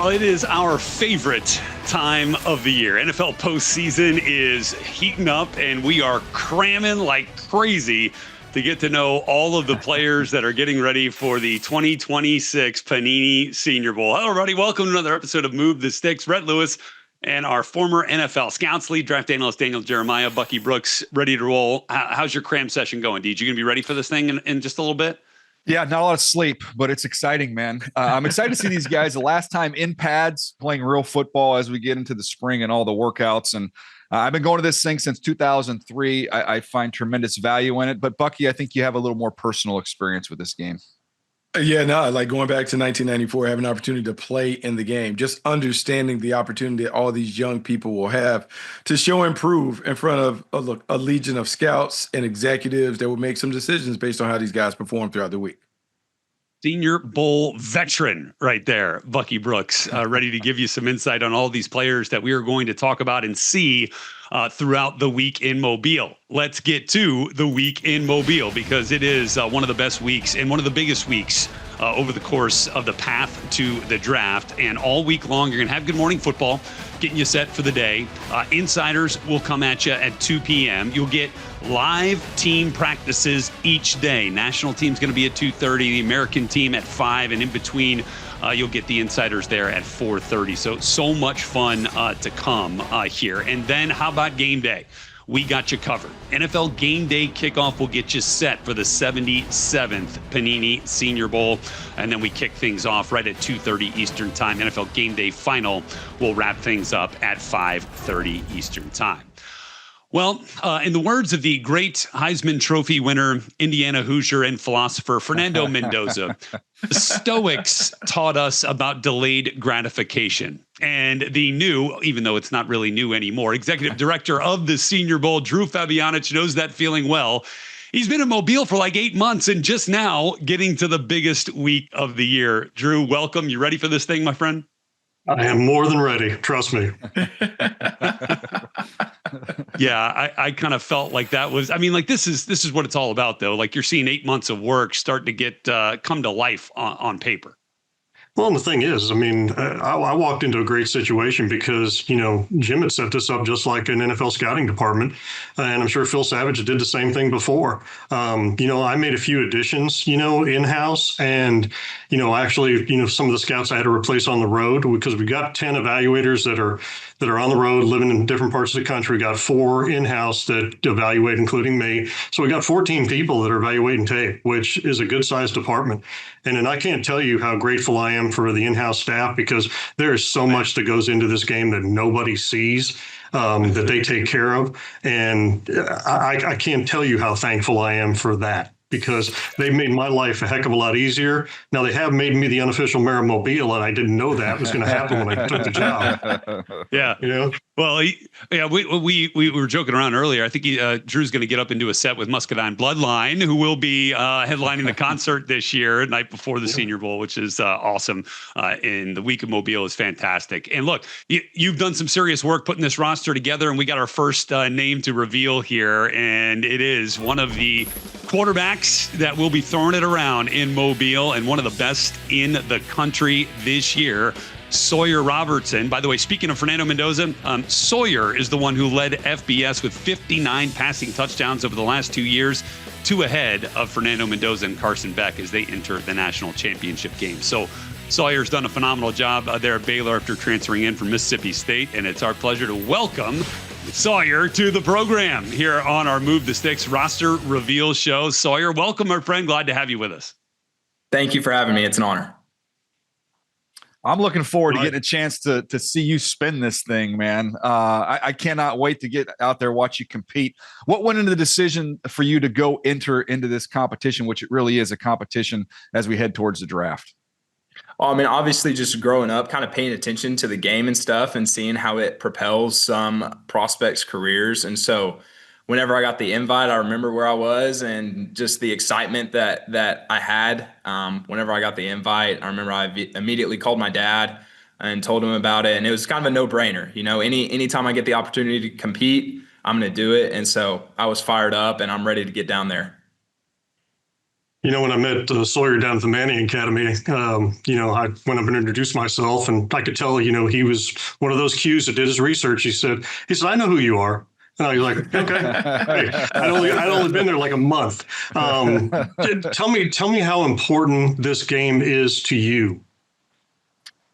Well, it is our favorite time of the year. NFL postseason is heating up, and we are cramming like crazy to get to know all of the players that are getting ready for the 2026 Panini Senior Bowl. Hello, everybody. Welcome to another episode of Move the Sticks. Brett Lewis and our former NFL Scouts lead draft analyst Daniel Jeremiah, Bucky Brooks, ready to roll. How's your cram session going, Deej? You going to be ready for this thing in just a little bit? Yeah, not a lot of sleep, but it's exciting, man. I'm excited to see these guys the last time in pads playing real football as we get into the spring and all the workouts. And I've been going to this thing since 2003. I find tremendous value in it. But Bucky, I think you have a little more personal experience with this game. Yeah, no, like going back to 1994, having an opportunity to play in the game, just understanding the opportunity that all these young people will have to show and prove in front of a legion of scouts and executives that will make some decisions based on how these guys perform throughout the week. Senior Bowl veteran right there, Bucky Brooks, ready to give you some insight on all these players that we are going to talk about and see throughout the week in Mobile. Let's get to the week in Mobile because it is one of the best weeks and one of the biggest weeks over the course of the path to the draft. And all week long, you're going to have Good Morning Football getting you set for the day. Insiders will come at you at 2 p.m. You'll get live team practices each day. National team's going to be at 2:30, the American team at 5, and in between, you'll get the insiders there at 4:30. So much fun to come here. And then how about game day? We got you covered. NFL Game Day kickoff will get you set for the 77th Panini Senior Bowl. And then we kick things off right at 2:30 Eastern Time. NFL Game Day Final will wrap things up at 5:30 Eastern Time. Well, in the words of the great Heisman Trophy winner, Indiana Hoosier, and philosopher Fernando Mendoza, the Stoics taught us about delayed gratification. And the new, even though it's not really new anymore, executive director of the Senior Bowl, Drew Fabianich, knows that feeling well. He's been in Mobile for like 8 months and just now getting to the biggest week of the year. Drew, welcome. You ready for this thing, my friend? I am more than ready. Trust me. Yeah, I kind of felt like that was, I mean, like this is what it's all about, though. Like you're seeing 8 months of work start to get come to life on paper. Well, and the thing is, I mean, I walked into a great situation because, Jim had set this up just like an NFL scouting department. And I'm sure Phil Savage did the same thing before. I made a few additions, in-house. And, actually, some of the scouts I had to replace on the road because we got 10 evaluators that are on the road living in different parts of the country. We got 4 in-house that evaluate, including me. So we got 14 people that are evaluating tape, which is a good sized department. And I can't tell you how grateful I am for the in-house staff because there is so much that goes into this game that nobody sees that they take care of. And I can't tell you how thankful I am for that because they've made my life a heck of a lot easier. Now, they have made me the unofficial mayor of Mobile, and I didn't know that was going to happen when I took the job. Yeah. Well, we were joking around earlier. I think Drew's going to get up and do a set with Muscadine Bloodline, who will be headlining the concert this year, night before the Senior Bowl, which is awesome. And the week of Mobile is fantastic. And look, you've done some serious work putting this roster together, and we got our first name to reveal here, and it is one of the quarterbacks that will be throwing it around in Mobile and one of the best in the country this year. Sawyer Robertson. By the way, speaking of Fernando Mendoza, Sawyer is the one who led FBS with 59 passing touchdowns over the last 2 years, 2 ahead of Fernando Mendoza and Carson Beck as they enter the national championship game. So Sawyer's done a phenomenal job there at Baylor after transferring in from Mississippi State, and it's our pleasure to welcome Sawyer to the program here on our Move the Sticks roster reveal show. Sawyer, welcome, my friend. Glad to have you with us. Thank you for having me. It's an honor. I'm looking forward to getting a chance to see you spin this thing, man. I cannot wait to get out there, watch you compete. What went into the decision for you to go enter into this competition, which it really is a competition as we head towards the draft? Well, I mean, obviously just growing up, kind of paying attention to the game and stuff and seeing how it propels some prospects' careers. And so whenever I got the invite, I remember where I was and just the excitement that I had. Whenever I got the invite, I remember I immediately called my dad and told him about it. And it was kind of a no-brainer. Anytime I get the opportunity to compete, I'm going to do it. And so I was fired up and I'm ready to get down there. When I met Sawyer down at the Manning Academy, I went up and introduced myself, and I could tell, he was one of those Qs that did his research. He said, I know who you are. And I was like, okay. I'd only been there like a month. Tell me how important this game is to you.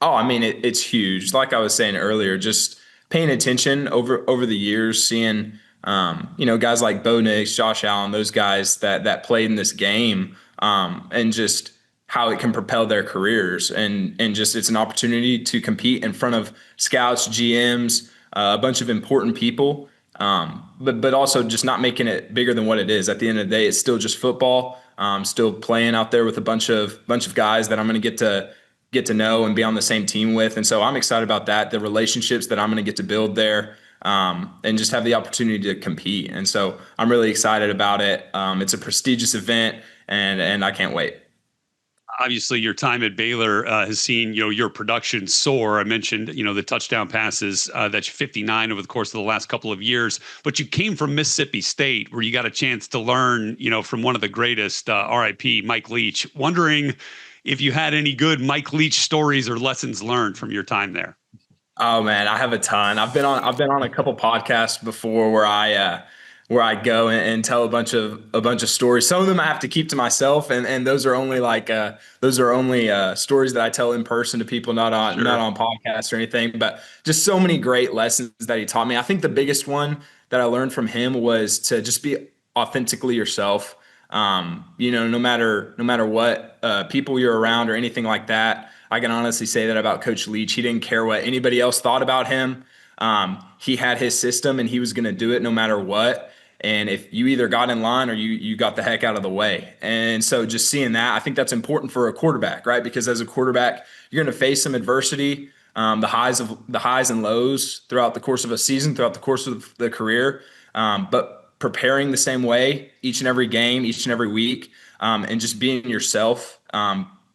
Oh, I mean, it's huge. Like I was saying earlier, just paying attention over the years, seeing guys like Bo Nix, Josh Allen, those guys that played in this game, and just how it can propel their careers, and just it's an opportunity to compete in front of scouts, GMs, a bunch of important people, but also just not making it bigger than what it is. At the end of the day, it's still just football. Still playing out there with a bunch of guys that I'm going to get to know and be on the same team with. And so I'm excited about that, the relationships that I'm going to get to build there, and just have the opportunity to compete. And so I'm really excited about it. It's a prestigious event, and I can't wait. Obviously, your time at Baylor has seen your production soar. I mentioned the touchdown passes, that's 59 over the course of the last couple of years. But you came from Mississippi State, where you got a chance to learn from one of the greatest, RIP Mike Leach. Wondering if you had any good Mike Leach stories or lessons learned from your time there. Oh man, I have a ton. I've been on a couple podcasts before where I go and tell a bunch of stories. Some of them I have to keep to myself, and those are only stories that I tell in person to people, not on podcasts or anything. But just so many great lessons that he taught me. I think the biggest one that I learned from him was to just be authentically yourself. No matter what people you're around or anything like that. I can honestly say that about Coach Leach. He didn't care what anybody else thought about him. He had his system, and he was going to do it no matter what. And if you either got in line or you got the heck out of the way. And so just seeing that, I think that's important for a quarterback, right? Because as a quarterback, you're going to face some adversity, the highs and lows throughout the course of a season, throughout the course of the career. But preparing the same way each and every game, each and every week, and just being yourself,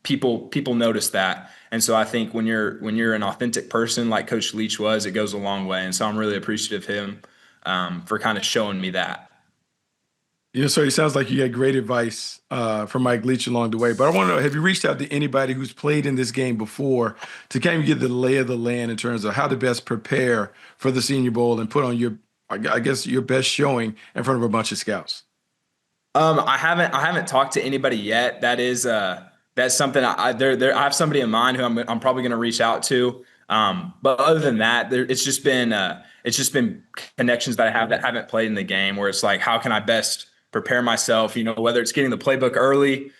people notice that. And so I think when you're an authentic person like Coach Leach was, it goes a long way. And so I'm really appreciative of him for kind of showing me that. So it sounds like you had great advice from Mike Leach along the way. But I want to know, have you reached out to anybody who's played in this game before to kind of get the lay of the land in terms of how to best prepare for the Senior Bowl and put on your best showing in front of a bunch of scouts? I haven't talked to anybody yet. That's something I have somebody in mind who I'm probably going to reach out to. But other than that, it's just been connections that I have that haven't played in the game, where it's like, how can I best prepare myself? Whether it's getting the playbook early,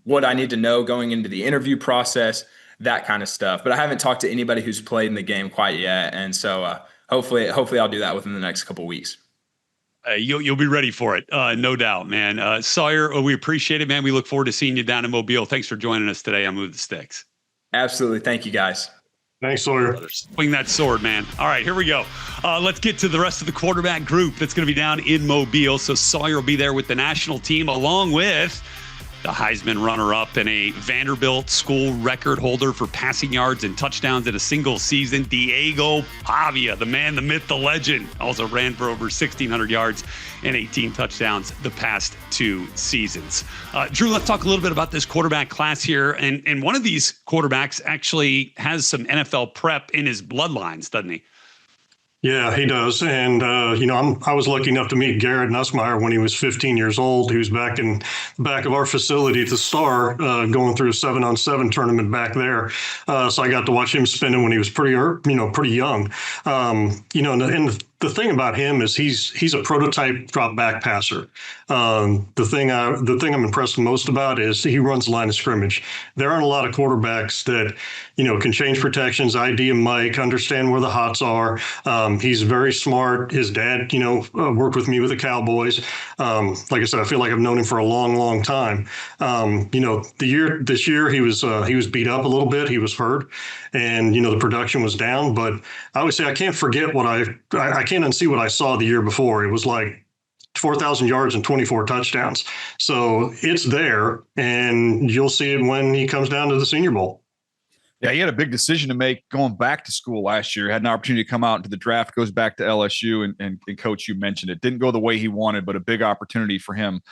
what I need to know going into the interview process, that kind of stuff. But I haven't talked to anybody who's played in the game quite yet, and so hopefully I'll do that within the next couple of weeks. You'll be ready for it, no doubt, man. Sawyer, we appreciate it, man. We look forward to seeing you down in Mobile. Thanks for joining us today on Move the Sticks. Absolutely. Thank you, guys. Thanks, Sawyer. Swing that sword, man. All right, here we go. Let's get to the rest of the quarterback group that's going to be down in Mobile. So Sawyer will be there with the national team, along with the Heisman runner-up and a Vanderbilt school record holder for passing yards and touchdowns in a single season, Diego Pavia, the man, the myth, the legend. Also ran for over 1,600 yards and 18 touchdowns the past 2 seasons. Drew, let's talk a little bit about this quarterback class here. And one of these quarterbacks actually has some NFL prep in his bloodlines, doesn't he? Yeah, he does. And, I was lucky enough to meet Garrett Nussmeier when he was 15 years old. He was back in the back of our facility at the Star, going through a 7-on-7 tournament back there. So I got to watch him spinning when he was pretty young. And the thing about him is he's a prototype drop back passer. The thing I'm impressed most about is he runs the line of scrimmage. There aren't a lot of quarterbacks that, can change protections, ID a mic, understand where the hots are. He's very smart. His dad, worked with me with the Cowboys. Like I said, I feel like I've known him for a long, long time. This year he was beat up a little bit. He was hurt, and the production was down. But I always say I can't forget what I can't unsee what I saw the year before. It was like 4,000 yards and 24 touchdowns. So it's there, and you'll see it when he comes down to the Senior Bowl. Yeah, he had a big decision to make going back to school last year. Had an opportunity to come out into the draft, goes back to LSU, and Coach, you mentioned it. Didn't go the way he wanted, but a big opportunity for him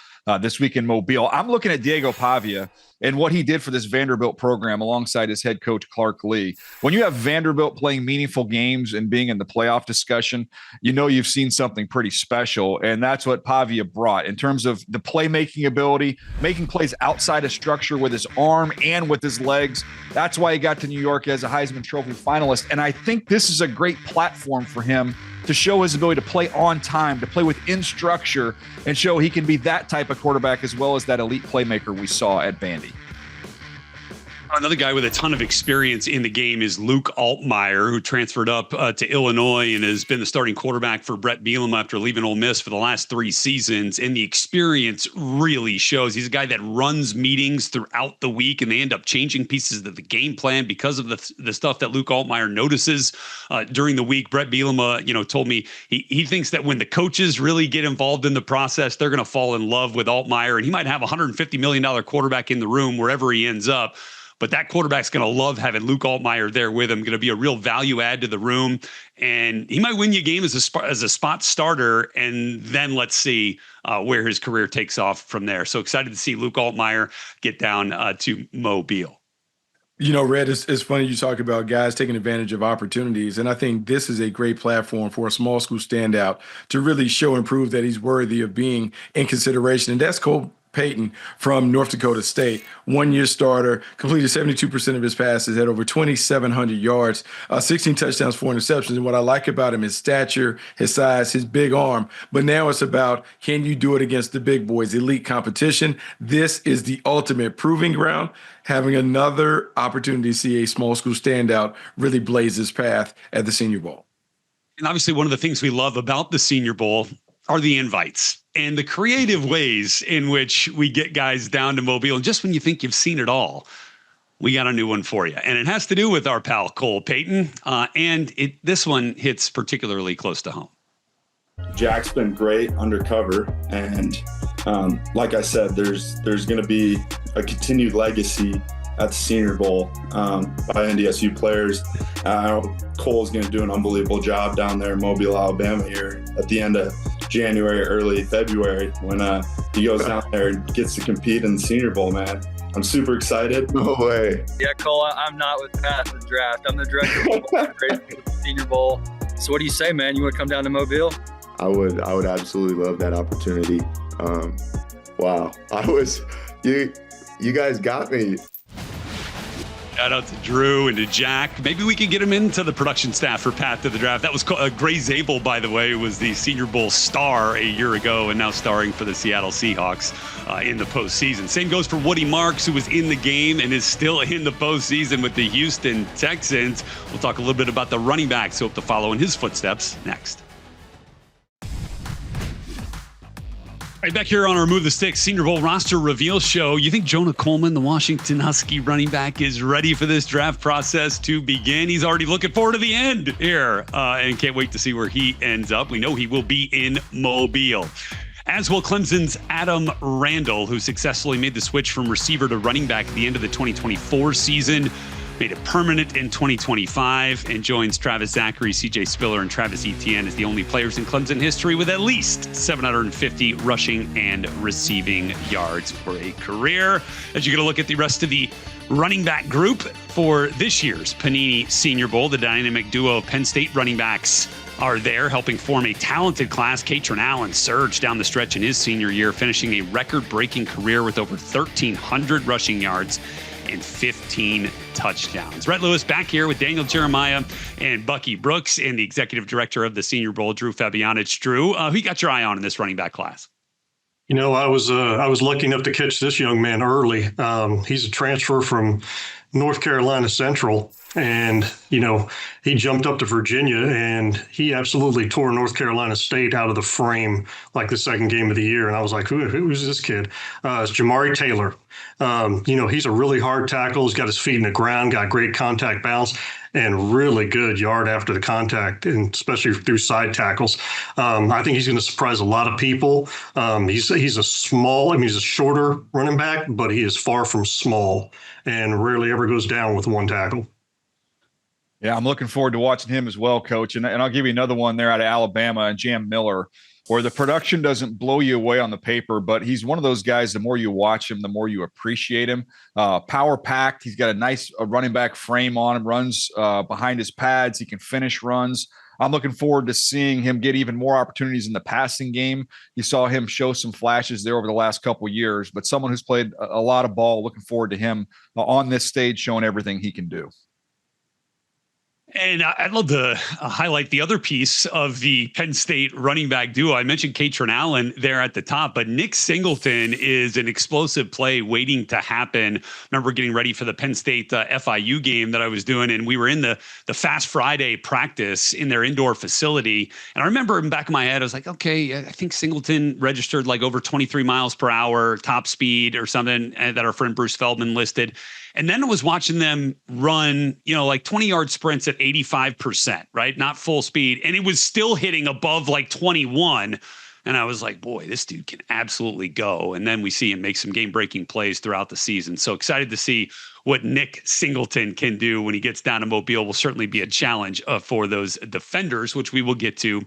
this week in Mobile. I'm looking at Diego Pavia and what he did for this Vanderbilt program alongside his head coach, Clark Lee. When you have Vanderbilt playing meaningful games and being in the playoff discussion, you know you've seen something pretty special, and that's what Pavia brought in terms of the playmaking ability, making plays outside of structure with his arm and with his legs. That's why he got to New York as a Heisman Trophy finalist, and I think this is a great platform for him to show his ability to play on time, to play within structure, and show he can be that type of quarterback as well as that elite playmaker we saw at Vandy. Another guy with a ton of experience in the game is Luke Altmaier, who transferred up to Illinois and has been the starting quarterback for Brett Bielema after leaving Ole Miss for the last 3 seasons. And the experience really shows. He's a guy that runs meetings throughout the week, and they end up changing pieces of the game plan because of the stuff that Luke Altmaier notices during the week. Brett Bielema, told me he thinks that when the coaches really get involved in the process, they're going to fall in love with Altmaier, and he might have a $150 million quarterback in the room wherever he ends up. But that quarterback's going to love having Luke Altmaier there with him, going to be a real value add to the room. And he might win you a game as a spot starter. And then let's see where his career takes off from there. So excited to see Luke Altmaier get down to Mobile. Red, it's funny you talk about guys taking advantage of opportunities. And I think this is a great platform for a small school standout to really show and prove that he's worthy of being in consideration. And that's Cole Payton from North Dakota State, 1-year starter, completed 72% of his passes, had over 2,700 yards, 16 touchdowns, 4 interceptions. And what I like about him is stature, his size, his big arm. But now it's about, can you do it against the big boys, elite competition? This is the ultimate proving ground. Having another opportunity to see a small school standout really blaze his path at the Senior Bowl. And obviously one of the things we love about the Senior Bowl are the invites and the creative ways in which we get guys down to Mobile. And just when you think you've seen it all, we got a new one for you. And it has to do with our pal Cole Payton. This one hits particularly close to home. Jack's been great undercover. And like I said, there's going to be a continued legacy at the Senior Bowl by NDSU players. Cole's going to do an unbelievable job down there in Mobile, Alabama here at the end of January, early February when he goes down there and gets to compete in the Senior Bowl, man. I'm super excited. No way. Yeah, Cole, I'm not with Pat at the draft. I'm the director of the Senior Bowl. So what do you say, man? You want to come down to Mobile? I would absolutely love that opportunity. Wow. You guys got me. Shout out to Drew and to Jack. Maybe we could get him into the production staff for Path to the Draft. That was Gray Zabel, by the way, was the Senior Bowl star a year ago and now starring for the Seattle Seahawks in the postseason. Same goes for Woody Marks, who was in the game and is still in the postseason with the Houston Texans. We'll talk a little bit about the running backs. Hope to follow in his footsteps next. Right back here on our Move the Sticks Senior Bowl roster reveal show. You think Jonah Coleman, the Washington Husky running back, is ready for this draft process to begin? He's already looking forward to the end here and can't wait to see where he ends up. We know he will be in Mobile. As will Clemson's Adam Randall, who successfully made the switch from receiver to running back at the end of the 2024 season. Made it permanent in 2025 and joins Travis Zachary, CJ Spiller, and Travis Etienne as the only players in Clemson history with at least 750 rushing and receiving yards for a career. As you get a look at the rest of the running back group for this year's Panini Senior Bowl, the dynamic duo of Penn State running backs are there helping form a talented class. Katron Allen surged down the stretch in his senior year, finishing a record-breaking career with over 1,300 rushing yards and 15 touchdowns. Rhett Lewis back here with Daniel Jeremiah and Bucky Brooks and the executive director of the Senior Bowl, Drew Fabianich. Drew, who you got your eye on in this running back class? I was lucky enough to catch this young man early. He's a transfer from North Carolina Central. And, he jumped up to Virginia and he absolutely tore North Carolina State out of the frame like the second game of the year. And I was like, who's this kid? It's Jamari Taylor. He's a really hard tackle. He's got his feet in the ground, got great contact balance and really good yard after the contact, and especially through side tackles. I think he's going to surprise a lot of people. He's a shorter running back, but he is far from small and rarely ever goes down with one tackle. Yeah, I'm looking forward to watching him as well, Coach. And I'll give you another one there out of Alabama and Jam Miller, where the production doesn't blow you away on the paper, but he's one of those guys, the more you watch him, the more you appreciate him. Power packed. He's got a nice running back frame on him, runs behind his pads. He can finish runs. I'm looking forward to seeing him get even more opportunities in the passing game. You saw him show some flashes there over the last couple of years, but someone who's played a lot of ball, looking forward to him on this stage showing everything he can do. And I'd love to highlight the other piece of the Penn State running back duo. I mentioned Katron Allen there at the top, but Nick Singleton is an explosive play waiting to happen. I remember getting ready for the Penn State FIU game that I was doing, and we were in the Fast Friday practice in their indoor facility. And I remember in the back of my head, I was like, okay, I think Singleton registered like over 23 miles per hour top speed or something that our friend Bruce Feldman listed. And then I was watching them run, like 20-yard sprints at 85%, right? Not full speed. And it was still hitting above like 21. And I was like, boy, this dude can absolutely go. And then we see him make some game-breaking plays throughout the season. So excited to see what Nick Singleton can do when he gets down to Mobile. Will certainly be a challenge for those defenders, which we will get to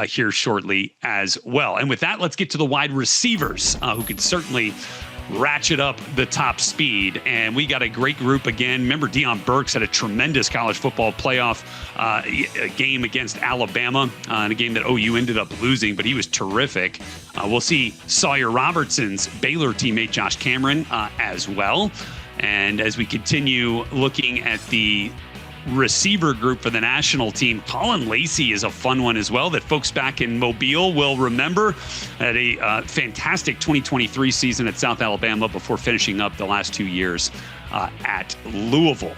here shortly as well. And with that, let's get to the wide receivers who could certainly ratchet up the top speed. And we got a great group again. Remember, Deion Burks had a tremendous college football playoff game against Alabama in a game that OU ended up losing, but he was terrific. We'll see Sawyer Robertson's Baylor teammate Josh Cameron as well. And as we continue looking at the receiver group for the national team, Colin Lacey is a fun one as well that folks back in Mobile will remember. Had a fantastic 2023 season at South Alabama before finishing up the last 2 years at Louisville.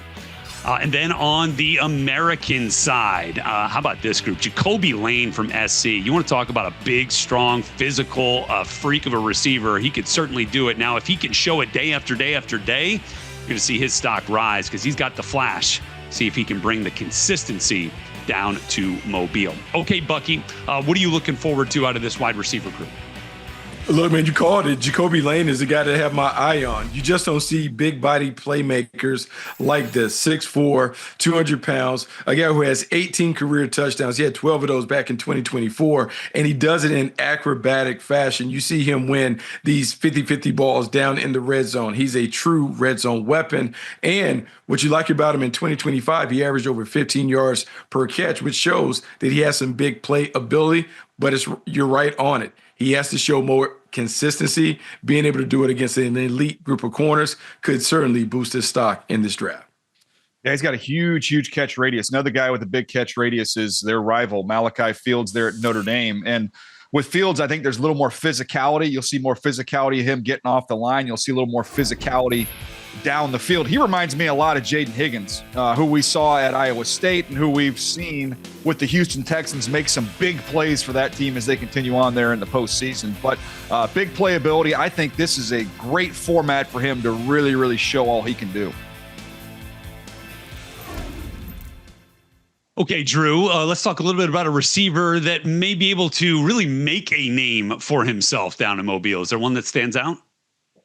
And then on the American side, how about this group? Jacoby Lane from SC. You want to talk about a big, strong, physical freak of a receiver. He could certainly do it. Now, if he can show it day after day after day, you're going to see his stock rise because he's got the flash. See if he can bring the consistency down to Mobile. Okay, Bucky, what are you looking forward to out of this wide receiver group? Look, man, you called it. Jacoby Lane is the guy to have my eye on. You just don't see big body playmakers like this. 6'4", 200 pounds, a guy who has 18 career touchdowns. He had 12 of those back in 2024, and he does it in acrobatic fashion. You see him win these 50-50 balls down in the red zone. He's a true red zone weapon. And what you like about him in 2025, he averaged over 15 yards per catch, which shows that he has some big play ability, but you're right on it. He has to show more consistency. Being able to do it against an elite group of corners could certainly boost his stock in this draft. Yeah, he's got a huge catch radius. Another guy with a big catch radius is their rival, Malachi Fields, there at Notre Dame. And with Fields, I think there's a little more physicality. You'll see more physicality of him getting off the line. You'll see a little more physicality down the field. He reminds me a lot of Jaden Higgins, who we saw at Iowa State and who we've seen with the Houston Texans make some big plays for that team as they continue on there in the postseason. But big playability, I think this is a great format for him to really show all he can do. Okay, Drew, let's talk a little bit about a receiver that may be able to really make a name for himself down in Mobile. Is there one that stands out?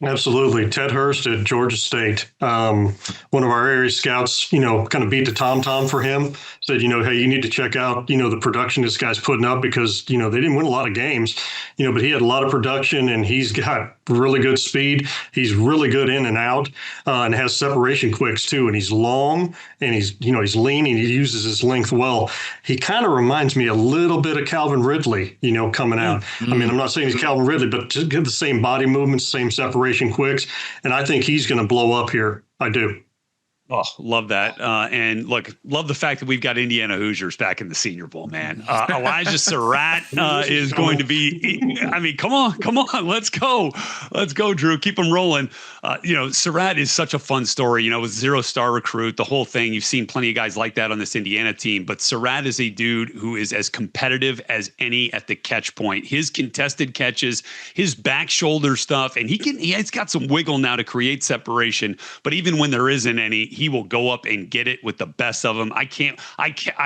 Absolutely. Ted Hurst at Georgia State. One of our area scouts, kind of beat the tom-tom for him, said, hey, you need to check out, the production this guy's putting up because, they didn't win a lot of games, but he had a lot of production and he's got really good speed. He's really good in and out and has separation quicks too. And he's long and he's lean and he uses his length well. He kind of reminds me a little bit of Calvin Ridley, coming out. Mm-hmm. I mean, I'm not saying he's Calvin Ridley, but just get the same body movements, same separation quicks. And I think he's going to blow up here. I do. Oh, love that. And look, love the fact that we've got Indiana Hoosiers back in the Senior Bowl, man. Elijah Surratt is going to be, come on. Let's go, Drew. Keep them rolling. Surratt is such a fun story, was 0-star recruit, the whole thing. You've seen plenty of guys like that on this Indiana team, but Surratt is a dude who is as competitive as any at the catch point. His contested catches, his back shoulder stuff, and he's got some wiggle now to create separation, but even when there isn't any, he will go up and get it with the best of them. I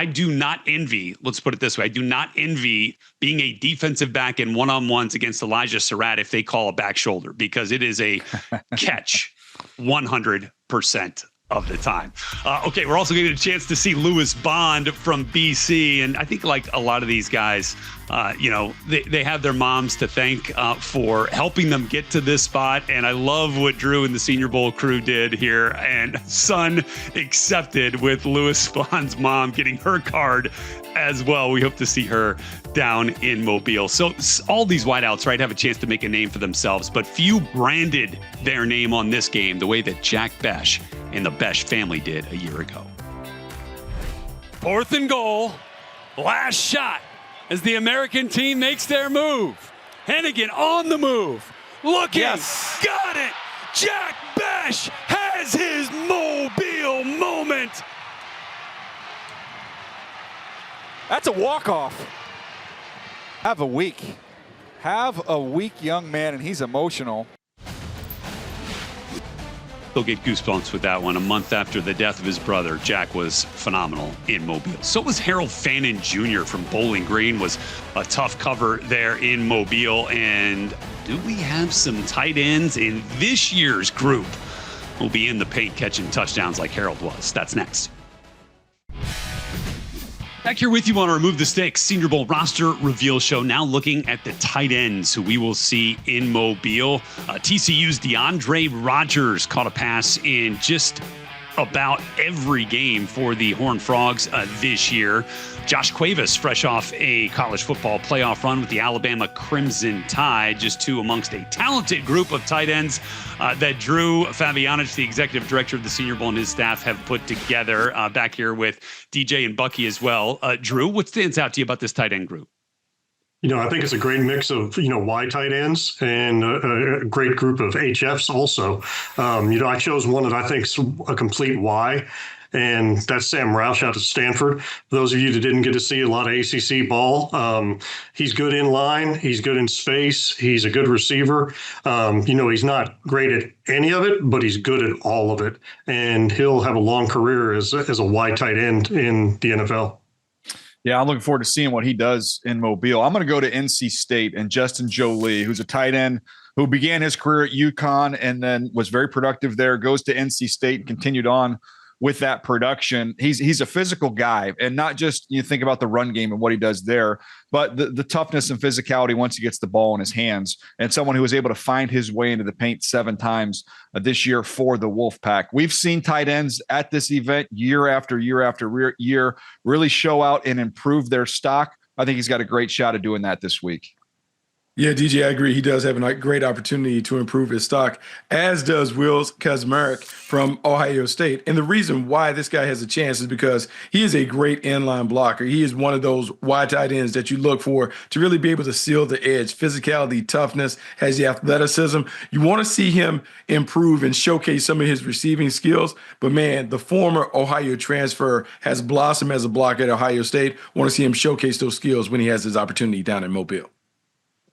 do not envy, let's put it this way. I do not envy being a defensive back in one-on-ones against Elijah Surratt if they call a back shoulder, because it is a catch 100% of the time. Okay, we're also getting a chance to see Lewis Bond from BC. And I think like a lot of these guys, they have their moms to thank for helping them get to this spot. And I love what Drew and the Senior Bowl crew did here. And son accepted with Lewis Bond's mom getting her card as well. We hope to see her down in Mobile. So all these wideouts, right, have a chance to make a name for themselves, but few branded their name on this game the way that Jack Besh and the Besh family did a year ago. 4th and goal. Last shot as the American team makes their move. Hennigan on the move. Looking. Yes. Got it. Jack Besh has his Mobile moment. That's a walk-off. Have a week, young man, and he's emotional. He'll get goosebumps with that one. A month after the death of his brother, Jack was phenomenal in Mobile. So was Harold Fannin Jr. from Bowling Green, was a tough cover there in Mobile. And do we have some tight ends in this year's group who'll be in the paint catching touchdowns like Harold was? That's next. Back here with you on our Remove the Sticks Senior Bowl roster reveal show. Now looking at the tight ends who we will see in Mobile. TCU's DeAndre Rogers caught a pass in just about every game for the Horned Frogs this year. Josh Cuevas, fresh off a college football playoff run with the Alabama Crimson Tide, just two amongst a talented group of tight ends that Drew Fabianich, the executive director of the Senior Bowl, and his staff have put together. Back here with DJ and Bucky as well. Drew, what stands out to you about this tight end group? I think it's a great mix of, wide tight ends and a great group of HFs also. I chose one that I think is a complete Y, and that's Sam Roush out of Stanford. For those of you that didn't get to see a lot of ACC ball, he's good in line. He's good in space. He's a good receiver. He's not great at any of it, but he's good at all of it. And he'll have a long career as a wide tight end in the NFL. Yeah, I'm looking forward to seeing what he does in Mobile. I'm going to go to NC State and Justin Jolie, who's a tight end who began his career at UConn and then was very productive there, goes to NC State and continued on with that production. He's a physical guy, and not just you think about the run game and what he does there, but the toughness and physicality once he gets the ball in his hands, and someone who was able to find his way into the paint 7 times this year for the Wolfpack. We've seen tight ends at this event year after year after year really show out and improve their stock. I think he's got a great shot at doing that this week. Yeah, DJ, I agree. He does have a great opportunity to improve his stock, as does Wills Kazmarek from Ohio State. And the reason why this guy has a chance is because he is a great inline blocker. He is one of those wide tight ends that you look for to really be able to seal the edge. Physicality, toughness, has the athleticism. You want to see him improve and showcase some of his receiving skills. But, man, the former Ohio transfer has blossomed as a blocker at Ohio State. Want to see him showcase those skills when he has his opportunity down in Mobile.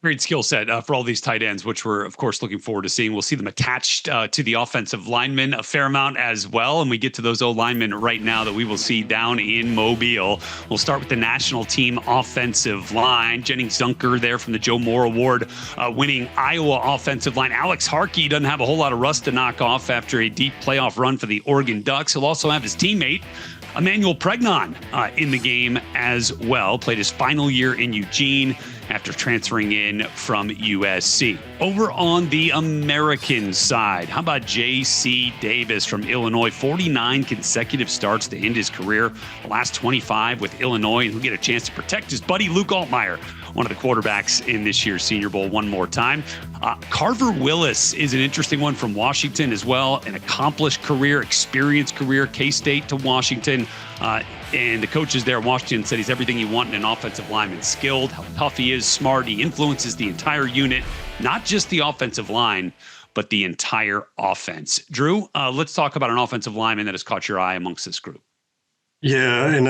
Great skill set for all these tight ends, which we're, of course, looking forward to seeing. We'll see them attached to the offensive linemen a fair amount as well. And we get to those O-linemen right now that we will see down in Mobile. We'll start with the national team offensive line. Jennings Dunker there from the Joe Moore Award winning Iowa offensive line. Alex Harkey doesn't have a whole lot of rust to knock off after a deep playoff run for the Oregon Ducks. He'll also have his teammate, Emmanuel Pregnon, in the game as well. Played his final year in Eugene after transferring in from USC. Over on the American side, how about J.C. Davis from Illinois? 49 consecutive starts to end his career. The last 25 with Illinois, and he'll get a chance to protect his buddy Luke Altmaier, one of the quarterbacks in this year's Senior Bowl, one more time. Carver Willis is an interesting one from Washington as well. An accomplished career, experienced career, K-State to Washington. And the coaches there at Washington said he's everything you want in an offensive lineman. Skilled, how tough he is, smart. He influences the entire unit, not just the offensive line, but the entire offense. Drew, let's talk about an offensive lineman that has caught your eye amongst this group. Yeah, and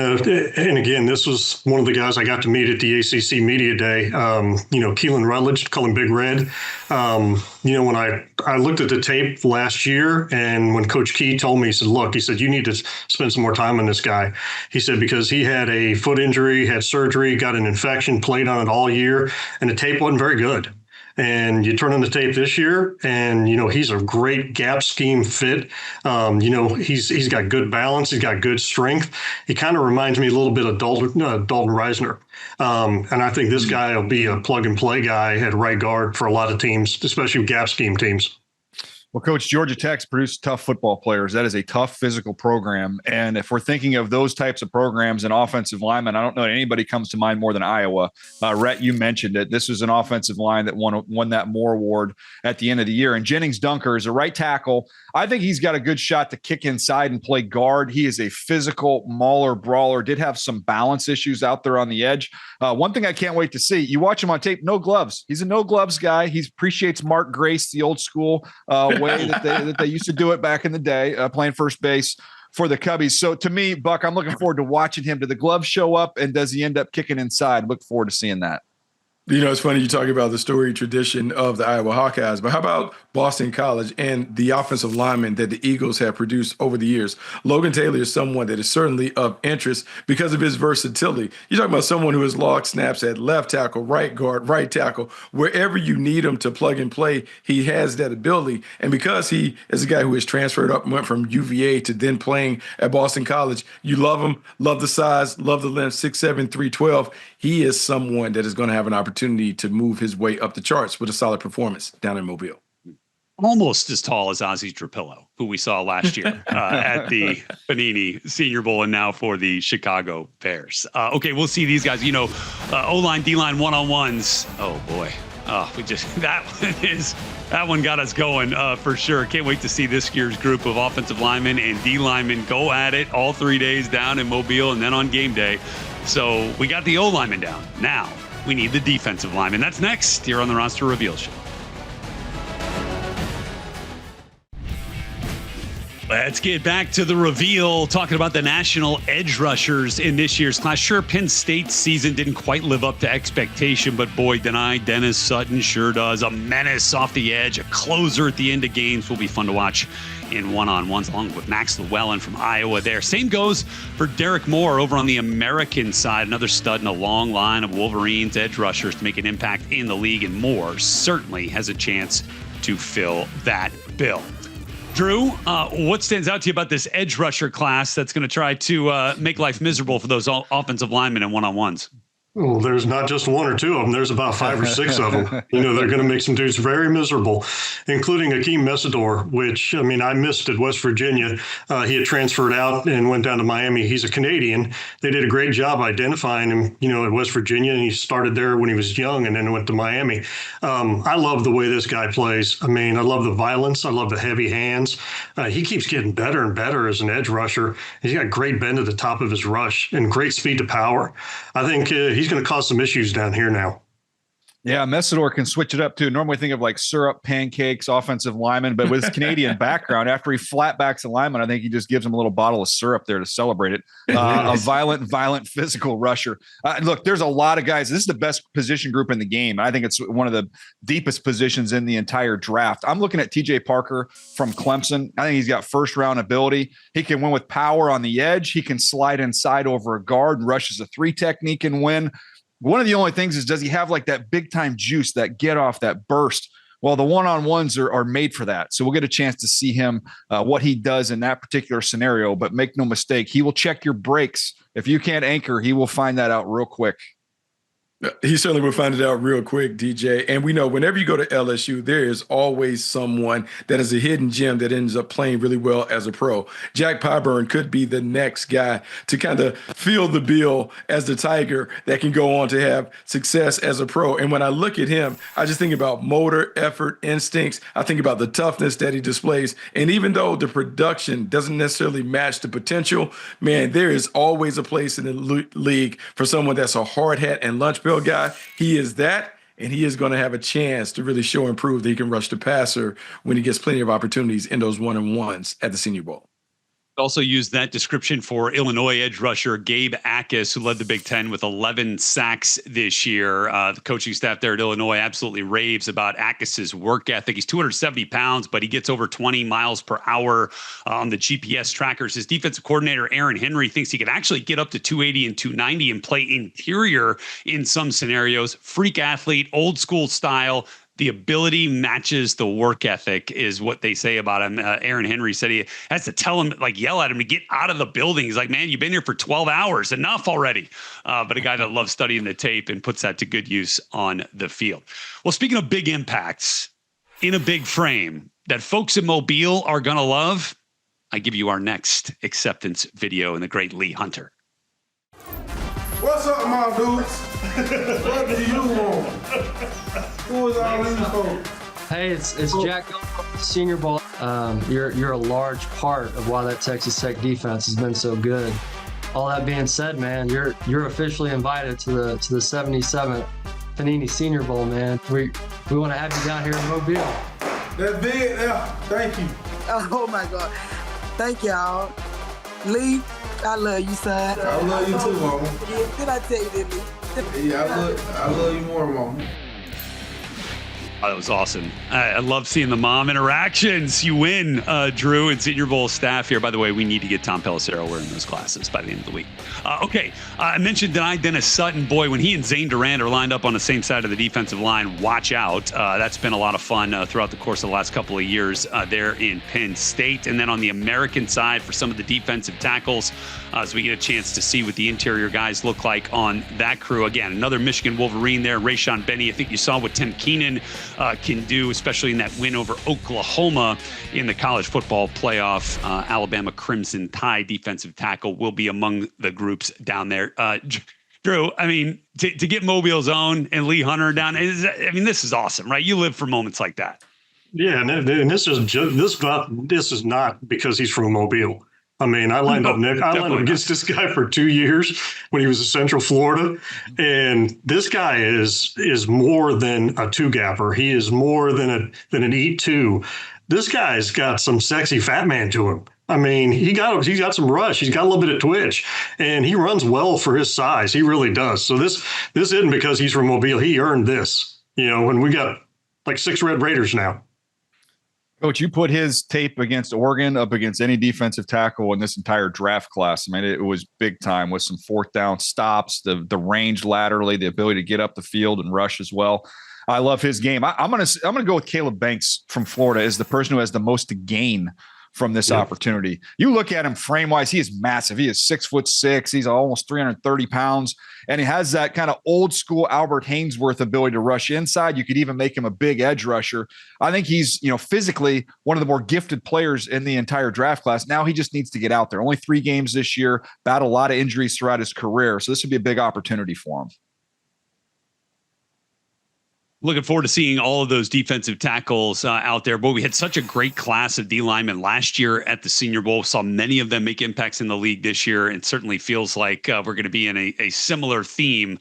again, this was one of the guys I got to meet at the ACC Media Day. Keelan Rutledge, call him Big Red. When I looked at the tape last year, and when Coach Key told me, he said, you need to spend some more time on this guy. He said, because he had a foot injury, had surgery, got an infection, played on it all year, and the tape wasn't very good. And you turn on the tape this year, and he's a great gap scheme fit. He's got good balance. He's got good strength. He kind of reminds me a little bit of Dalton Reisner. And I think this guy will be a plug and play guy at right guard for a lot of teams, especially gap scheme teams. Well, Coach, Georgia Tech's produced tough football players. That is a tough physical program. And if we're thinking of those types of programs and offensive linemen, I don't know anybody comes to mind more than Iowa. Rhett, you mentioned it. This was an offensive line that won that Moore Award at the end of the year. And Jennings Dunker is a right tackle. I think he's got a good shot to kick inside and play guard. He is a physical mauler, brawler, did have some balance issues out there on the edge. One thing I can't wait to see, you watch him on tape, no gloves. He's a no gloves guy. He appreciates Mark Grace, the old school way that they used to do it back in the day, playing first base for the Cubbies. So to me, Buck, I'm looking forward to watching him. Do the gloves show up, and does he end up kicking inside? Look forward to seeing that. It's funny you talk about the storied tradition of the Iowa Hawkeyes, but how about Boston College and the offensive linemen that the Eagles have produced over the years? Logan Taylor is someone that is certainly of interest because of his versatility. You're talking about someone who has logged snaps at left tackle, right guard, right tackle. Wherever you need him to plug and play, he has that ability. And because he is a guy who has transferred up and went from UVA to then playing at Boston College, you love him, love the size, love the length, 6'7", 312. He is someone that is going to have an opportunity to move his way up the charts with a solid performance down in Mobile. Almost as tall as Ozzie Trapillo, who we saw last year at the Panini Senior Bowl and now for the Chicago Bears. Okay, we'll see these guys. O-line, D-line, one-on-ones. Oh, boy. That one got us going for sure. Can't wait to see this year's group of offensive linemen and D linemen go at it all 3 days down in Mobile and then on game day. So we got the O linemen down. Now we need the defensive linemen. That's next here on the Roster Reveal Show. Let's get back to the reveal, talking about the national edge rushers in this year's class. Sure, Penn State's season didn't quite live up to expectation, but boy, Dennis Sutton sure does. A menace off the edge, a closer at the end of games. Will be fun to watch in one-on-ones, along with Max Llewellyn from Iowa there. Same goes for Derek Moore over on the American side, another stud in a long line of Wolverines edge rushers to make an impact in the league, and Moore certainly has a chance to fill that bill. Drew, what stands out to you about this edge rusher class that's going to try to make life miserable for those offensive linemen in one-on-ones? Well, there's not just one or two of them. There's about 5 or 6 of them. They're going to make some dudes very miserable, including Akeem Messidor, which, I missed at West Virginia. He had transferred out and went down to Miami. He's a Canadian. They did a great job identifying him, at West Virginia, and he started there when he was young and then went to Miami. I love the way this guy plays. I love the violence. I love the heavy hands. He keeps getting better and better as an edge rusher. He's got great bend at the top of his rush and great speed to power. I think he's going to cause some issues down here now. Yeah, Messidor can switch it up too. Normally think of like syrup, pancakes, offensive lineman, but with his Canadian background, after he flatbacks a lineman, I think he just gives him a little bottle of syrup there to celebrate it. A violent physical rusher. Look, there's a lot of guys. This is the best position group in the game. I think it's one of the deepest positions in the entire draft. I'm looking at TJ Parker from Clemson. I think he's got first round ability. He can win with power on the edge. He can slide inside over a guard, rushes a 3 technique and win. One of the only things is, does he have like that big time juice, that get off, that burst? Well, the one-on-ones are made for that. So we'll get a chance to see him, what he does in that particular scenario. But make no mistake, he will check your brakes. If you can't anchor, he will find that out real quick. He certainly will find it out real quick, DJ. And we know whenever you go to LSU, there is always someone that is a hidden gem that ends up playing really well as a pro. Jack Pyburn could be the next guy to kind of fill the bill as the Tiger that can go on to have success as a pro. And when I look at him, I just think about motor, effort, instincts. I think about the toughness that he displays. And even though the production doesn't necessarily match the potential, man, there is always a place in the league for someone that's a hard hat and lunch bill guy. He is that, and he is going to have a chance to really show and prove that he can rush the passer when he gets plenty of opportunities in those one-on-ones at the Senior Bowl. Also used that description for Illinois edge rusher Gabe Akis, who led the Big Ten with 11 sacks this year. The coaching staff there at Illinois absolutely raves about Akis's work ethic. He's 270 pounds, but he gets over 20 miles per hour on the GPS trackers. His defensive coordinator, Aaron Henry, thinks he could actually get up to 280 and 290 and play interior in some scenarios. Freak athlete, old school style. The ability matches the work ethic is what they say about him. Aaron Henry said he has to tell him, like yell at him to get out of the building. He's like, man, you've been here for 12 hours. Enough already. But a guy that loves studying the tape and puts that to good use on the field. Well, speaking of big impacts in a big frame that folks in Mobile are going to love, I give you our next acceptance video and the great Lee Hunter. What's up, my dudes? What do you want? Who is all these folks? Hey, it's Jack Senior Bowl. You're a large part of why that Texas Tech defense has been so good. All that being said, man, you're officially invited to the 77th Panini Senior Bowl, man. We want to have you down here in Mobile. That's big, yeah. Thank you. Oh my God. Thank y'all. Lee, I love you, son. I love you too, mama. Yeah, did I tell you that, Lee? Yeah, I love you more, mama. Oh, that was awesome. I love seeing the mom interactions. You win, Drew and Senior Bowl staff here. By the way, we need to get Tom Pelissero wearing those glasses by the end of the week. Okay, I mentioned Deni Dennis Sutton. Boy, when he and Zane Durant are lined up on the same side of the defensive line, watch out. That's been a lot of fun throughout the course of the last couple of years there in Penn State. And then on the American side for some of the defensive tackles, as we get a chance to see what the interior guys look like on that crew. Again, another Michigan Wolverine there, Rayshon Benny. I think you saw what Tim Keenan can do, especially in that win over Oklahoma in the college football playoff. Alabama Crimson Tide defensive tackle will be among the groups down there. Drew, I mean, to get Mobile's own and Lee Hunter down, this is awesome, right? You live for moments like that. Yeah, and this is not because he's from Mobile. I mean, I lined up against this guy for 2 years when he was in Central Florida, and this guy is more than a two-gapper. He is more than an eat two. This guy's got some sexy fat man to him. I mean, he's got some rush. He's got a little bit of twitch, and he runs well for his size. He really does. So this isn't because he's from Mobile. He earned this. You know, when we got like 6 Red Raiders now. Coach, you put his tape against Oregon up against any defensive tackle in this entire draft class. I mean, it was big time with some fourth down stops, the range laterally, the ability to get up the field and rush as well. I love his game. I'm gonna go with Caleb Banks from Florida as the person who has the most to gain from this opportunity. You look at him frame wise, he is massive. He is 6'6". He's almost 330 pounds. And he has that kind of old school Albert Haynesworth ability to rush inside. You could even make him a big edge rusher. I think he's, physically one of the more gifted players in the entire draft class. Now he just needs to get out there. Only 3 games this year, battled a lot of injuries throughout his career. So this would be a big opportunity for him. Looking forward to seeing all of those defensive tackles out there. Boy, we had such a great class of D linemen last year at the Senior Bowl. Saw many of them make impacts in the league this year. It certainly feels like we're going to be in a similar theme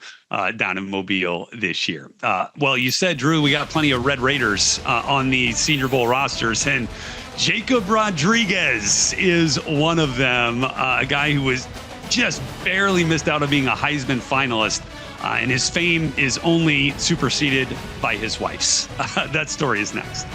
down in Mobile this year. Well, you said, Drew, we got plenty of Red Raiders on the Senior Bowl rosters, and Jacob Rodriguez is one of them, a guy who was just barely missed out on being a Heisman finalist. And his fame is only superseded by his wife's. That story is next.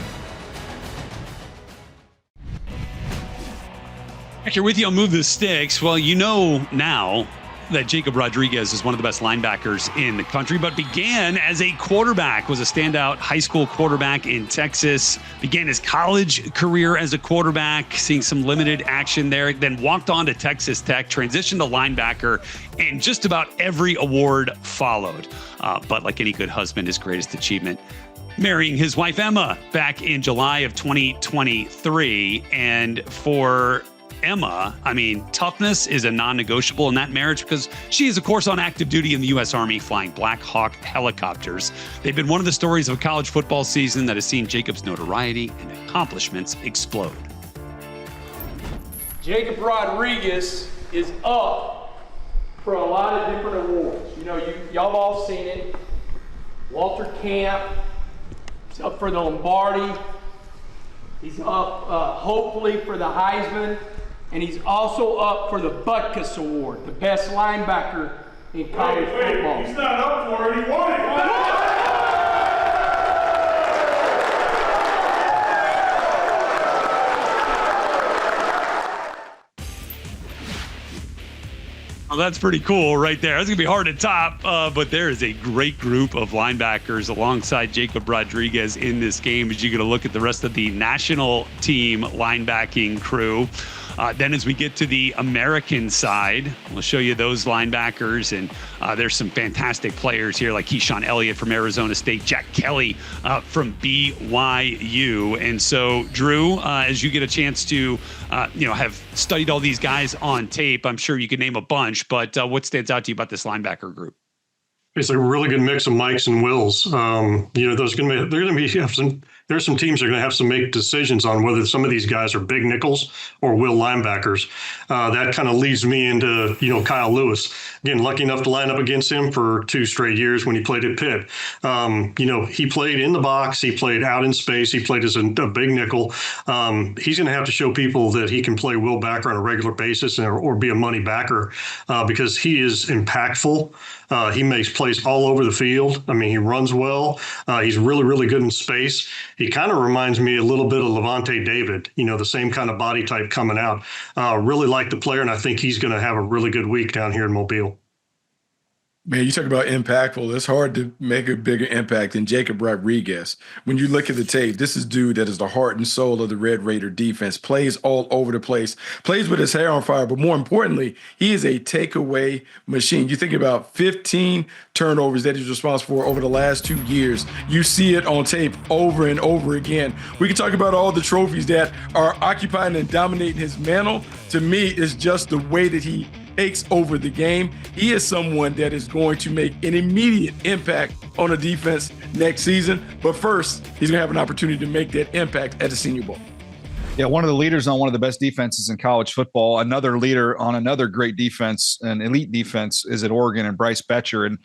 Back here with you on Move the Sticks. Well, you know now that Jacob Rodriguez is one of the best linebackers in the country, but began as a quarterback, was a standout high school quarterback in Texas, began his college career as a quarterback, seeing some limited action there, then walked on to Texas Tech, transitioned to linebacker, and just about every award followed. But like any good husband, his greatest achievement, marrying his wife Emma back in July of 2023. And for Emma, I mean, toughness is a non-negotiable in that marriage because she is, of course, on active duty in the U.S. Army flying Black Hawk helicopters. They've been one of the stories of a college football season that has seen Jacob's notoriety and accomplishments explode. Jacob Rodriguez is up for a lot of different awards. You know, y'all have all seen it. Walter Camp, he's up for the Lombardi. He's up, hopefully, for the Heisman. And he's also up for the Butkus Award, the best linebacker in college football. He's not up for it, he won it. Well, that's pretty cool right there. That's going to be hard to top, but there is a great group of linebackers alongside Jacob Rodriguez in this game as you're going to look at the rest of the national team linebacking crew. Then as we get to the American side, we'll show you those linebackers, and there's some fantastic players here like Keyshawn Elliott from Arizona State, Jack Kelly from BYU. And so, Drew, as you get a chance to, have studied all these guys on tape, I'm sure you could name a bunch, but what stands out to you about this linebacker group? It's a really good mix of Mikes and Wills. There's some teams that are going to have to make decisions on whether some of these guys are big nickels or will linebackers. That kind of leads me into, Kyle Lewis. Again, lucky enough to line up against him for 2 straight years when he played at Pitt. He played in the box. He played out in space. He played as a big nickel. He's going to have to show people that he can play will backer on a regular basis or be a money backer because he is impactful. He makes plays all over the field. I mean, he runs well. He's really, really good in space. He kind of reminds me a little bit of Levante David, the same kind of body type coming out. Really like the player, and I think he's going to have a really good week down here in Mobile. Man, you talk about impactful. It's hard to make a bigger impact than Jacob Rodriguez. When you look at the tape, this is dude that is the heart and soul of the Red Raider defense, plays all over the place, plays with his hair on fire, but more importantly, he is a takeaway machine. You think about 15 turnovers that he's responsible for over the last 2 years. You see it on tape over and over again. We can talk about all the trophies that are occupying and dominating his mantle. To me, it's just the way that he takes over the game. He is someone that is going to make an immediate impact on the defense next season. But first, he's going to have an opportunity to make that impact at the Senior Bowl. Yeah, one of the leaders on one of the best defenses in college football. Another leader on another great defense, an elite defense, is at Oregon, and Bryce Betcher. And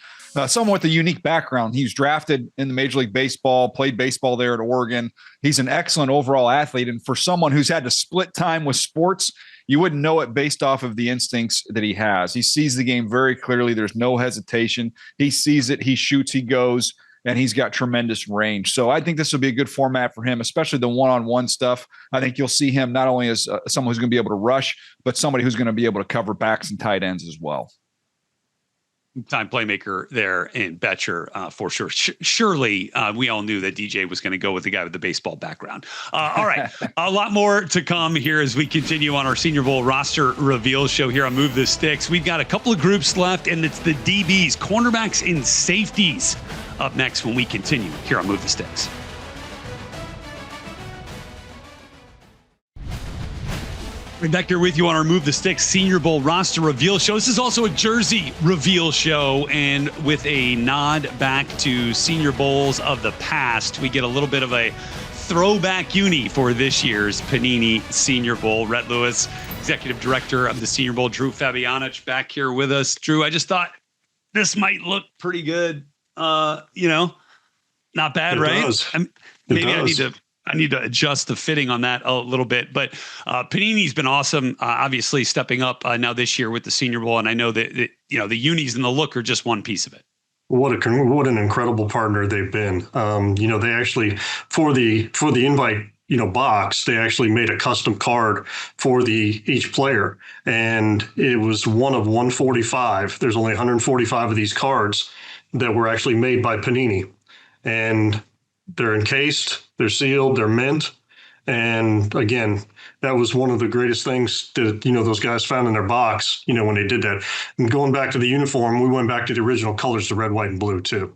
someone with a unique background. He was drafted in the Major League Baseball, played baseball there at Oregon. He's an excellent overall athlete. And for someone who's had to split time with sports, you wouldn't know it based off of the instincts that he has. He sees the game very clearly. There's no hesitation. He sees it. He shoots. He goes. And he's got tremendous range. So I think this will be a good format for him, especially the one-on-one stuff. I think you'll see him not only as someone who's going to be able to rush, but somebody who's going to be able to cover backs and tight ends as well. Time playmaker there in Betcher for sure. Surely we all knew that DJ was going to go with the guy with the baseball background. All right, a lot more to come here as we continue on our Senior Bowl roster reveal show here on Move the Sticks. We've got a couple of groups left, and it's the DBs, cornerbacks, and safeties up next when we continue here on Move the Sticks. We're back here with you on our Move the Sticks Senior Bowl roster reveal show. This is also a jersey reveal show, and with a nod back to Senior Bowls of the past, we get a little bit of a throwback uni for this year's Panini Senior Bowl. Rhett Lewis, Executive Director of the Senior Bowl, Drew Fabianich, back here with us. Drew, I just thought this might look pretty good. Not bad, right? I need to adjust the fitting on that a little bit, but Panini's been awesome. Obviously stepping up now this year with the Senior Bowl, and I know that the unis and the look are just one piece of it. What an incredible partner they've been. They actually for the invite box, they actually made a custom card for each player, and it was one of 145. There's only 145 of these cards that were actually made by Panini, and they're encased, they're sealed, they're mint. And again, that was one of the greatest things that, those guys found in their box, when they did that. And going back to the uniform, we went back to the original colors, the red, white, and blue too.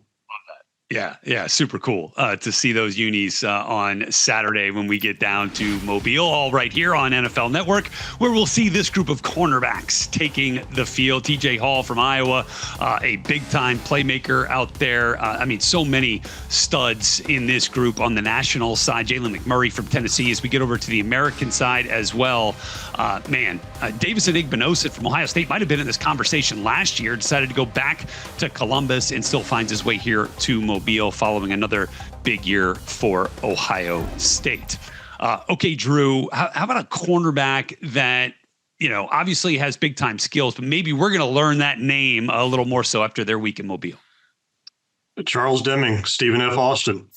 Yeah, super cool to see those unis on Saturday when we get down to Mobile, all right here on NFL Network, where we'll see this group of cornerbacks taking the field. TJ Hall from Iowa, a big-time playmaker out there. So many studs in this group on the national side. Jalen McMurray from Tennessee. As we get over to the American side as well, Davison Igbinosun from Ohio State might have been in this conversation last year, decided to go back to Columbus and still finds his way here to Mobile following another big year for Ohio State. Okay, Drew, how about a cornerback that, obviously has big time skills, but maybe we're going to learn that name a little more so after their week in Mobile? Charles Deming, Stephen F. Austin.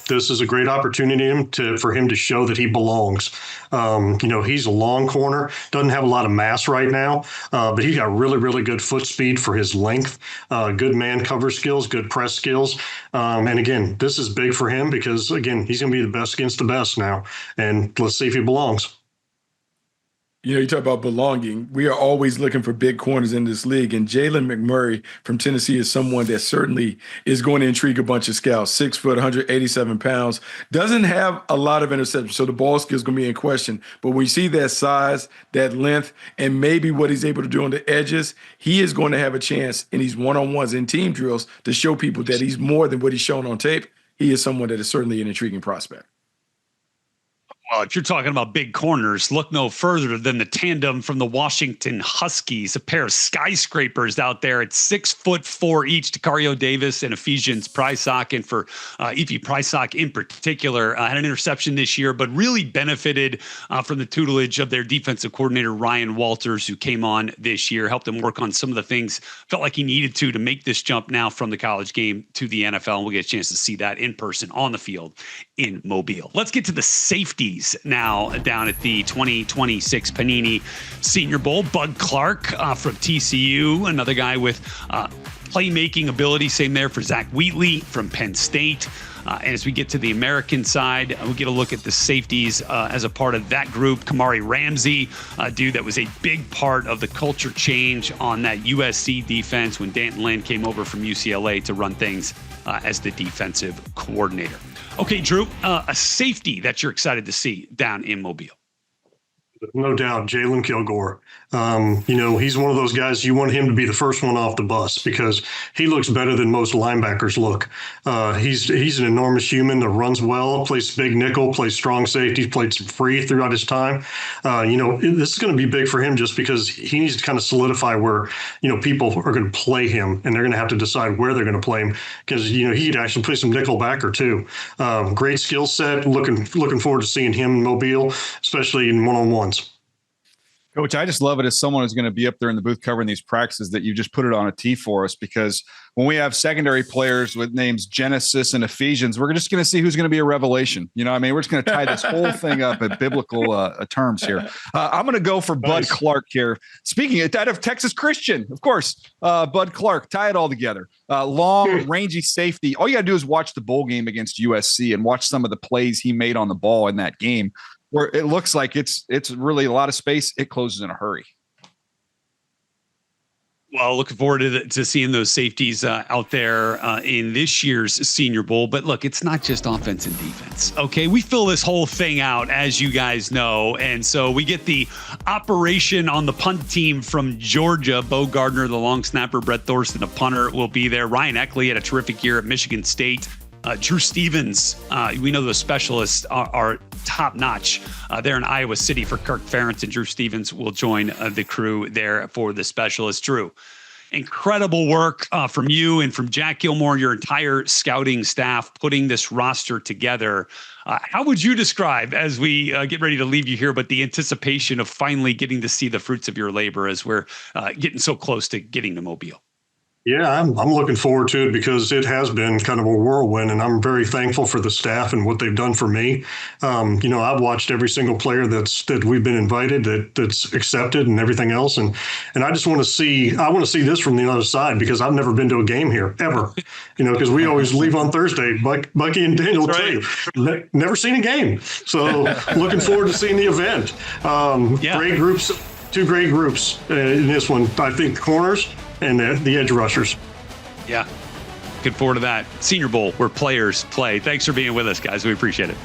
This is a great opportunity for him to show that he belongs. He's a long corner, doesn't have a lot of mass right now, but he's got really, really good foot speed for his length, good man cover skills, good press skills. And again, this is big for him because, again, he's going to be the best against the best now. And let's see if he belongs. You talk about belonging. We are always looking for big corners in this league. And Jalen McMurray from Tennessee is someone that certainly is going to intrigue a bunch of scouts. 6 foot, 187 pounds. Doesn't have a lot of interceptions, so the ball skill is going to be in question. But when you see that size, that length, and maybe what he's able to do on the edges, he is going to have a chance in these one-on-ones and team drills to show people that he's more than what he's shown on tape. He is someone that is certainly an intriguing prospect. Well, if you're talking about big corners, look no further than the tandem from the Washington Huskies, a pair of skyscrapers out there at 6'4" each, Takario Davis and Ephesians Prysock. And for E.P. Prysock in particular, had an interception this year, but really benefited from the tutelage of their defensive coordinator, Ryan Walters, who came on this year, helped him work on some of the things, felt like he needed to make this jump now from the college game to the NFL. And we'll get a chance to see that in person on the field in Mobile. Let's get to the safeties now down at the 2026 Panini Senior Bowl. Bud Clark from TCU, another guy with playmaking ability. Same there for Zach Wheatley from Penn State. And as we get to the American side, we'll get a look at the safeties as a part of that group. Kamari Ramsey, a dude that was a big part of the culture change on that USC defense when Danton Lynn came over from UCLA to run things as the defensive coordinator. Okay, Drew, a safety that you're excited to see down in Mobile. No doubt, Jalen Kilgore. He's one of those guys you want him to be the first one off the bus because he looks better than most linebackers look. He's an enormous human that runs well, plays big nickel, plays strong safety, played some free throughout his time. This is going to be big for him just because he needs to kind of solidify where, people are going to play him and they're going to have to decide where they're going to play him because, he could actually play some nickel backer too. Great skill set. Looking forward to seeing him in Mobile, especially in one-on-ones. Coach, I just love it as someone who's going to be up there in the booth covering these practices that you just put it on a tee for us, because when we have secondary players with names Genesis and Ephesians, we're just going to see who's going to be a revelation. We're just going to tie this whole thing up at biblical terms here. I'm going to go for Bud Clark here. Speaking out of Texas Christian, of course, Bud Clark, tie it all together. Long, rangy safety. All you got to do is watch the bowl game against USC and watch some of the plays he made on the ball in that game, where it looks like it's really a lot of space. It closes in a hurry. Well, looking forward to seeing those safeties out there in this year's Senior Bowl. But look, it's not just offense and defense. Okay, we fill this whole thing out, as you guys know. And so we get the operation on the punt team from Georgia. Bo Gardner, the long snapper, Brett Thorson, a punter, will be there. Ryan Eckley had a terrific year at Michigan State. Drew Stevens, we know the specialists are top-notch there in Iowa City for Kirk Ferentz, and Drew Stevens will join the crew there for the specialists. Drew, incredible work from you and from Jack Gilmore, your entire scouting staff, putting this roster together. How would you describe, as we get ready to leave you here, but the anticipation of finally getting to see the fruits of your labor as we're getting so close to getting to Mobile? Yeah, I'm looking forward to it because it has been kind of a whirlwind, and I'm very thankful for the staff and what they've done for me. I've watched every single player that we've been invited, that's accepted, and everything else, and I just want to see this from the other side because I've never been to a game here ever. Because we always leave on Thursday. Bucky and Daniel too. Never seen a game, so looking forward to seeing the event. Great groups, two great groups in this one. I think corners and the edge rushers. Yeah. Looking forward to that. Senior Bowl, where players play. Thanks for being with us, guys. We appreciate it.